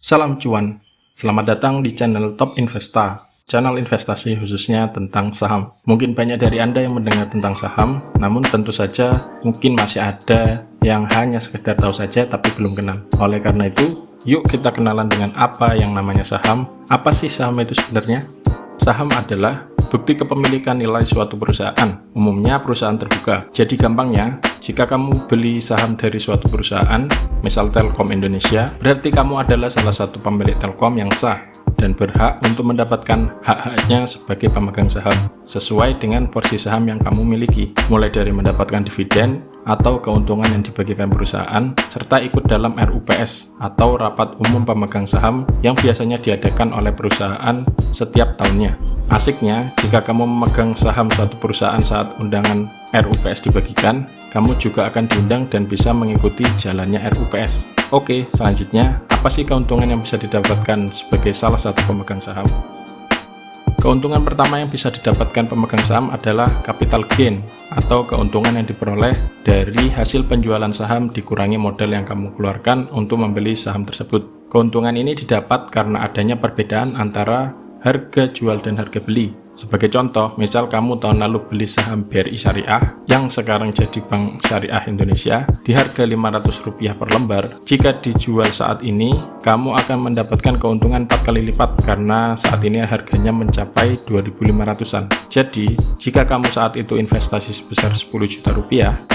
Salam cuan, selamat datang di channel Top Investa, channel investasi khususnya tentang saham. Mungkin banyak dari Anda yang mendengar tentang saham, namun tentu saja mungkin masih ada yang hanya sekedar tahu saja tapi belum kenal. Oleh karena itu, yuk kita kenalan dengan apa yang namanya saham. Apa sih saham itu sebenarnya? Saham adalah bukti kepemilikan nilai suatu perusahaan, umumnya perusahaan terbuka. Jadi gampangnya, jika kamu beli saham dari suatu perusahaan, misal Telkom Indonesia, berarti kamu adalah salah satu pemilik Telkom yang sah dan berhak untuk mendapatkan hak-haknya sebagai pemegang saham, sesuai dengan porsi saham yang kamu miliki, mulai dari mendapatkan dividen atau keuntungan yang dibagikan perusahaan, serta ikut dalam RUPS atau Rapat Umum Pemegang Saham yang biasanya diadakan oleh perusahaan setiap tahunnya. Asiknya, jika kamu memegang saham suatu perusahaan saat undangan RUPS dibagikan, kamu juga akan diundang dan bisa mengikuti jalannya RUPS. Oke, selanjutnya, apa sih keuntungan yang bisa didapatkan sebagai salah satu pemegang saham? Keuntungan pertama yang bisa didapatkan pemegang saham adalah capital gain atau keuntungan yang diperoleh dari hasil penjualan saham dikurangi modal yang kamu keluarkan untuk membeli saham tersebut. Keuntungan ini didapat karena adanya perbedaan antara harga jual dan harga beli. Sebagai contoh, misal kamu tahun lalu beli saham BRI Syariah yang sekarang jadi Bank Syariah Indonesia di harga Rp500 per lembar. Jika dijual saat ini, kamu akan mendapatkan keuntungan 4 kali lipat karena saat ini harganya mencapai Rp2.500-an. Jadi, jika kamu saat itu investasi sebesar Rp10 juta,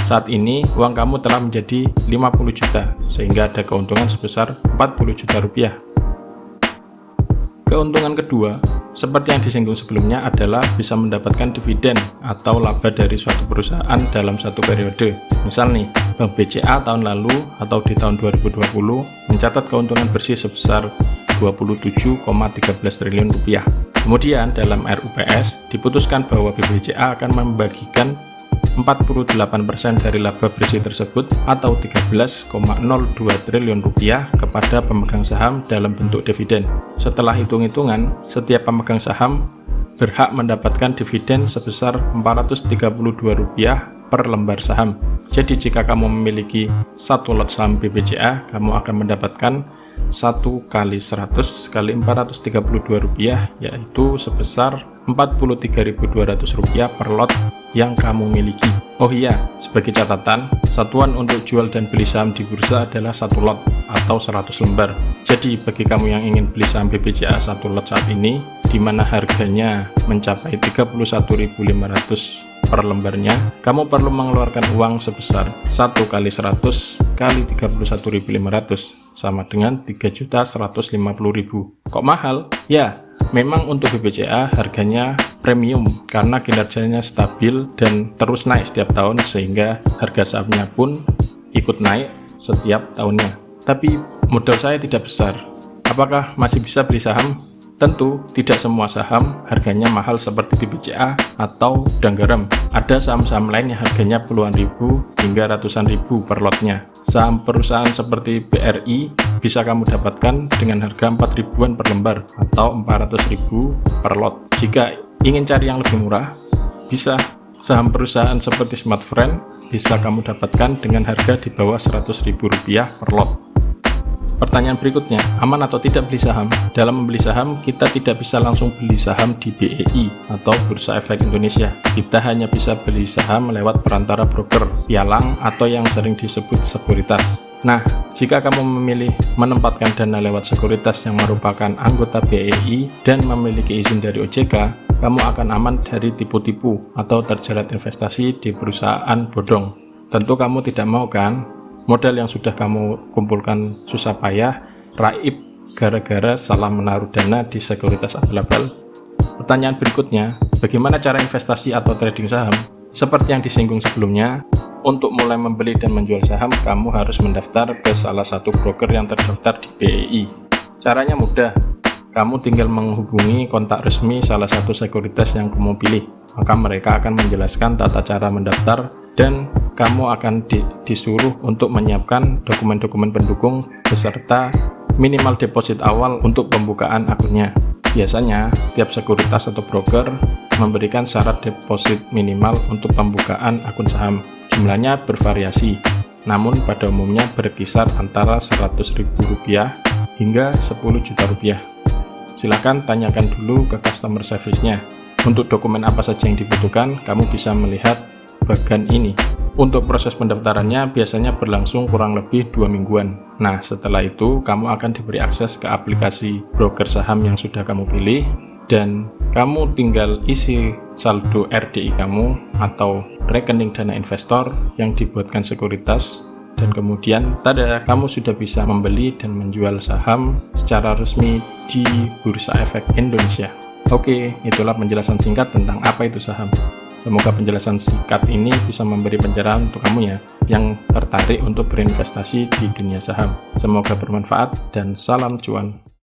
saat ini uang kamu telah menjadi Rp50 juta sehingga ada keuntungan sebesar Rp40 juta. Keuntungan kedua, seperti yang disinggung sebelumnya, adalah bisa mendapatkan dividen atau laba dari suatu perusahaan dalam satu periode. Misal nih, Bank BCA tahun lalu atau di tahun 2020 mencatat keuntungan bersih sebesar Rp27,13 triliun. Kemudian dalam RUPS diputuskan bahwa BBCA akan membagikan 48% dari laba bersih tersebut atau Rp13,02 triliun kepada pemegang saham dalam bentuk dividen. Setelah hitung-hitungan, setiap pemegang saham berhak mendapatkan dividen sebesar Rp432 per lembar saham. Jadi jika kamu memiliki satu lot saham BBCA, kamu akan mendapatkan 1 kali 100 kali Rp432, yaitu sebesar Rp43.200 per lot yang kamu miliki. Oh iya, sebagai catatan, satuan untuk jual dan beli saham di bursa adalah satu lot atau 100 lembar. Jadi bagi kamu yang ingin beli saham BBCA satu lot saat ini, di mana harganya mencapai Rp31.500 per lembarnya, kamu perlu mengeluarkan uang sebesar 1 kali 100 kali Rp31.500 sama dengan Rp3.150.000. Kok mahal? Ya, memang untuk BBCA harganya premium karena kinerjanya stabil dan terus naik setiap tahun sehingga harga sahamnya pun ikut naik setiap tahunnya. Tapi modal saya tidak besar. Apakah masih bisa beli saham? Tentu tidak semua saham harganya mahal seperti BBCA atau Gudang Garam. Ada saham-saham lain yang harganya puluhan ribu hingga ratusan ribu per lotnya. Saham perusahaan seperti BRI bisa kamu dapatkan dengan harga 4 ribuan per lembar atau 400 ribu per lot. Jika ingin cari yang lebih murah, bisa saham perusahaan seperti Smartfren bisa kamu dapatkan dengan harga di bawah Rp100.000 per lot. Pertanyaan berikutnya, aman atau tidak beli saham? Dalam membeli saham, kita tidak bisa langsung beli saham di BEI atau Bursa Efek Indonesia. Kita hanya bisa beli saham lewat perantara broker, pialang, atau yang sering disebut sekuritas. Nah, jika kamu memilih menempatkan dana lewat sekuritas yang merupakan anggota BEI dan memiliki izin dari OJK, kamu akan aman dari tipu-tipu atau terjerat investasi di perusahaan bodong. Tentu kamu tidak mau kan? Modal yang sudah kamu kumpulkan susah payah raib gara-gara salah menaruh dana di sekuritas abal-abal. Pertanyaan berikutnya, bagaimana cara investasi atau trading saham? Seperti yang disinggung sebelumnya, untuk mulai membeli dan menjual saham, kamu harus mendaftar ke salah satu broker yang terdaftar di BEI. Caranya mudah, kamu tinggal menghubungi kontak resmi salah satu sekuritas yang kamu pilih. Maka mereka akan menjelaskan tata cara mendaftar dan kamu akan disuruh untuk menyiapkan dokumen-dokumen pendukung beserta minimal deposit awal untuk pembukaan akunnya. Biasanya, tiap sekuritas atau broker memberikan syarat deposit minimal untuk pembukaan akun saham. Jumlahnya bervariasi, namun pada umumnya berkisar antara Rp100.000 hingga 10 juta rupiah. Silakan tanyakan dulu ke customer service-nya. Untuk dokumen apa saja yang dibutuhkan, kamu bisa melihat bagian ini. Untuk proses pendaftarannya biasanya berlangsung kurang lebih 2 mingguan. Nah, setelah itu kamu akan diberi akses ke aplikasi broker saham yang sudah kamu pilih, dan kamu tinggal isi saldo RDI kamu atau rekening dana investor yang dibuatkan sekuritas, dan kemudian tada, kamu sudah bisa membeli dan menjual saham secara resmi di Bursa Efek Indonesia. Oke, itulah penjelasan singkat tentang apa itu saham. Semoga penjelasan singkat ini bisa memberi pencerahan untuk kamu ya, yang tertarik untuk berinvestasi di dunia saham. Semoga bermanfaat dan salam cuan.